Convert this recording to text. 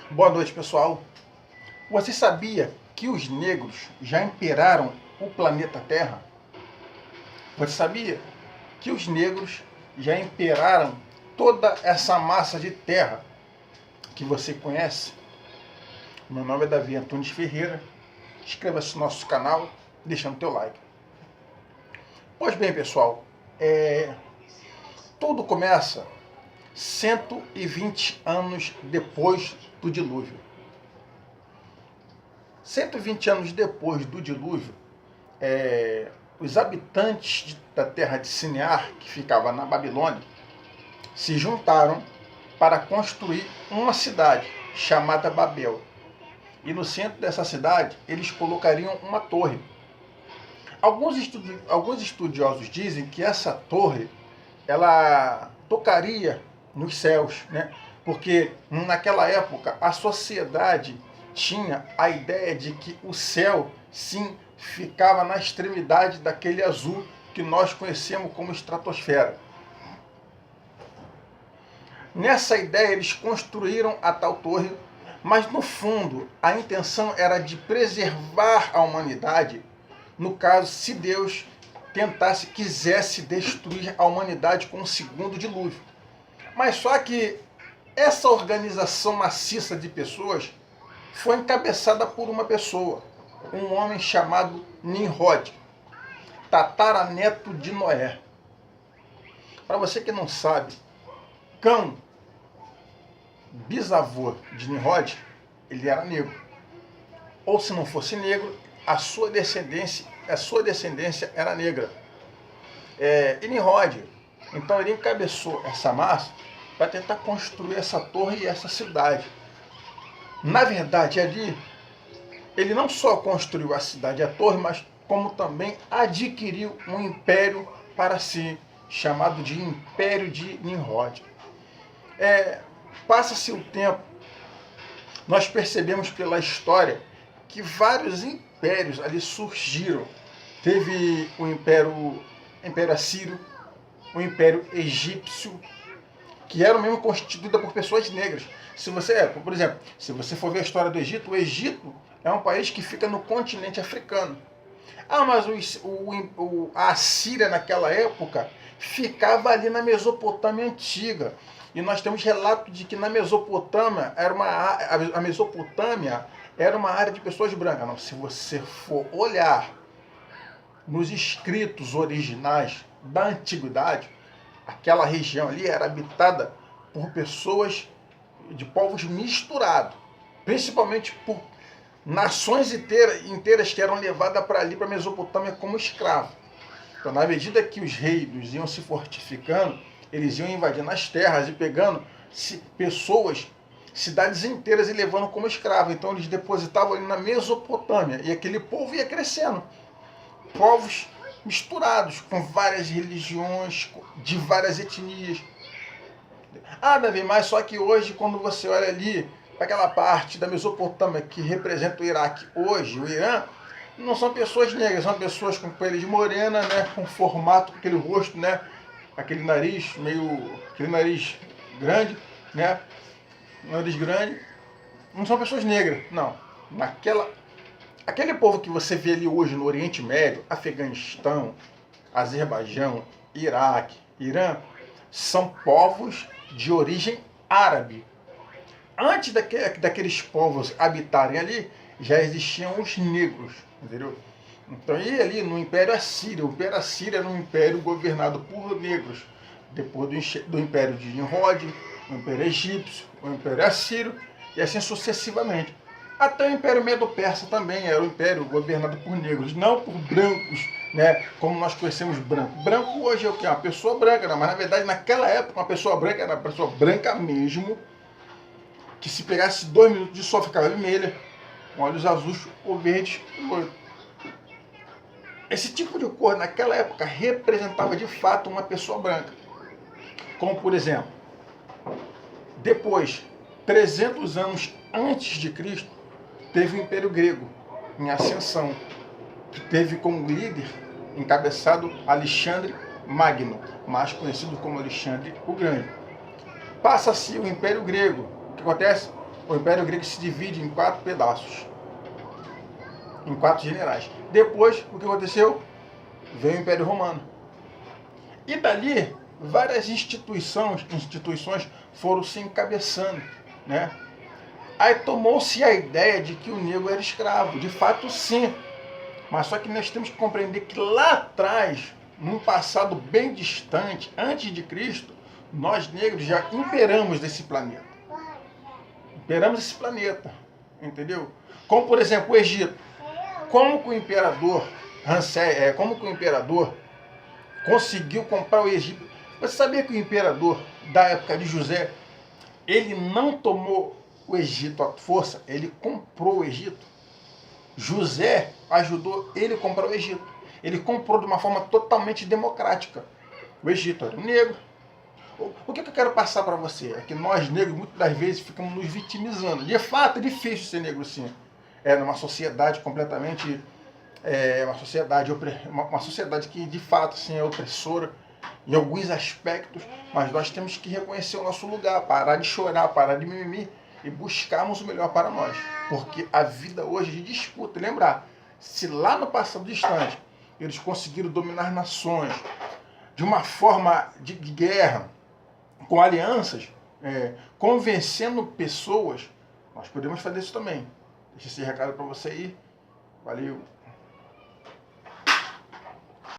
Boa noite, pessoal. Você sabia que os negros já imperaram o planeta Terra? Você sabia que os negros já imperaram toda essa massa de terra que você conhece? Meu nome é Davi Antunes Ferreira. Inscreva-se no nosso canal, deixando teu like. Pois bem, pessoal, tudo começa 120 anos depois do dilúvio. 120 anos depois do dilúvio, os habitantes da terra de Sinear, que ficava na Babilônia, se juntaram para construir uma cidade chamada Babel. E no centro dessa cidade, eles colocariam uma torre. Alguns estudiosos dizem que essa torre ela tocaria nos céus, né? Porque naquela época a sociedade tinha a ideia de que o céu, sim, ficava na extremidade daquele azul que nós conhecemos como estratosfera. Nessa ideia eles construíram a tal torre, mas no fundo a intenção era de preservar a humanidade, no caso se Deus quisesse destruir a humanidade com o segundo dilúvio. Mas só que essa organização maciça de pessoas foi encabeçada por uma pessoa, um homem chamado Nimrod, tataraneto de Noé. Para você que não sabe, Cão, bisavô de Nimrod, ele era negro. Ou se não fosse negro, a sua descendência era negra. E Nimrod, então ele encabeçou essa massa para tentar construir essa torre e essa cidade. Na verdade, ali, ele não só construiu a cidade e a torre, mas como também adquiriu um império para si, chamado de Império de Nimrod. Passa-se o tempo, nós percebemos pela história que vários impérios ali surgiram. Teve o Império Assírio, o Império Egípcio, que eram mesmo constituídos por pessoas negras. Por exemplo, se você for ver a história do Egito, o Egito é um país que fica no continente africano. Mas a Assíria naquela época ficava ali na Mesopotâmia antiga. E nós temos relato de que na Mesopotâmia a Mesopotâmia era uma área de pessoas brancas. Não, se você for olhar nos escritos originais da antiguidade, aquela região ali era habitada por pessoas de povos misturados, principalmente por nações inteiras que eram levadas para ali, para a Mesopotâmia, como escravos. Então, na medida que os reinos iam se fortificando, eles iam invadindo as terras e pegando pessoas, cidades inteiras e levando como escravos. Então, eles depositavam ali na Mesopotâmia e aquele povo ia crescendo. Povos misturados, com várias religiões, de várias etnias. Davi, mas só que hoje, quando você olha ali para aquela parte da Mesopotâmia que representa o Iraque hoje, o Irã, não são pessoas negras, são pessoas com pele de morena, né, com formato, com aquele rosto, né, aquele nariz grande, né, nariz grande. Não são pessoas negras, não. Aquele povo que você vê ali hoje no Oriente Médio, Afeganistão, Azerbaijão, Iraque, Irã, são povos de origem árabe. Antes daqueles povos habitarem ali, já existiam os negros, entendeu? Então, e ali no Império Assírio, o Império Assírio era um império governado por negros. Depois do Império de Nimrod, o Império Egípcio, o Império Assírio, e assim sucessivamente. Até o Império Medo-Persa também era um império governado por negros, não por brancos, né, como nós conhecemos branco. Branco hoje é o quê? Uma pessoa branca, né? Mas na verdade naquela época uma pessoa branca era uma pessoa branca mesmo, que se pegasse 2 minutos de sol ficava vermelha, com olhos azuis ou verdes e loiro. Esse tipo de cor naquela época representava de fato uma pessoa branca. Como por exemplo, depois, 300 anos antes de Cristo, teve o Império Grego em ascensão, que teve como líder encabeçado Alexandre Magno, mais conhecido como Alexandre o Grande. Passa-se o Império Grego. O que acontece? O Império Grego se divide em 4 pedaços, em 4 generais. Depois, o que aconteceu? Veio o Império Romano. E dali, várias instituições foram se encabeçando, né? Aí tomou-se a ideia de que o negro era escravo. De fato, sim. Mas só que nós temos que compreender que lá atrás, num passado bem distante, antes de Cristo, nós negros já imperamos desse planeta. Imperamos esse planeta, entendeu? Como, por exemplo, o Egito. Como que o imperador conseguiu comprar o Egito? Você sabia que o imperador da época de José, ele não tomou o Egito à força, ele comprou o Egito. José ajudou ele a comprar o Egito. Ele comprou de uma forma totalmente democrática. O Egito era negro. O que eu quero passar para você? É que nós negros, muitas das vezes, ficamos nos vitimizando. De fato, é difícil ser negro, sim. É numa sociedade completamente... uma sociedade que, de fato, assim, é opressora em alguns aspectos, mas nós temos que reconhecer o nosso lugar, parar de chorar, parar de mimimi e buscarmos o melhor para nós. Porque a vida hoje é de disputa. Lembrar, se lá no passado distante eles conseguiram dominar nações de uma forma de guerra, com alianças, convencendo pessoas, nós podemos fazer isso também. Deixa esse recado para você aí. Valeu!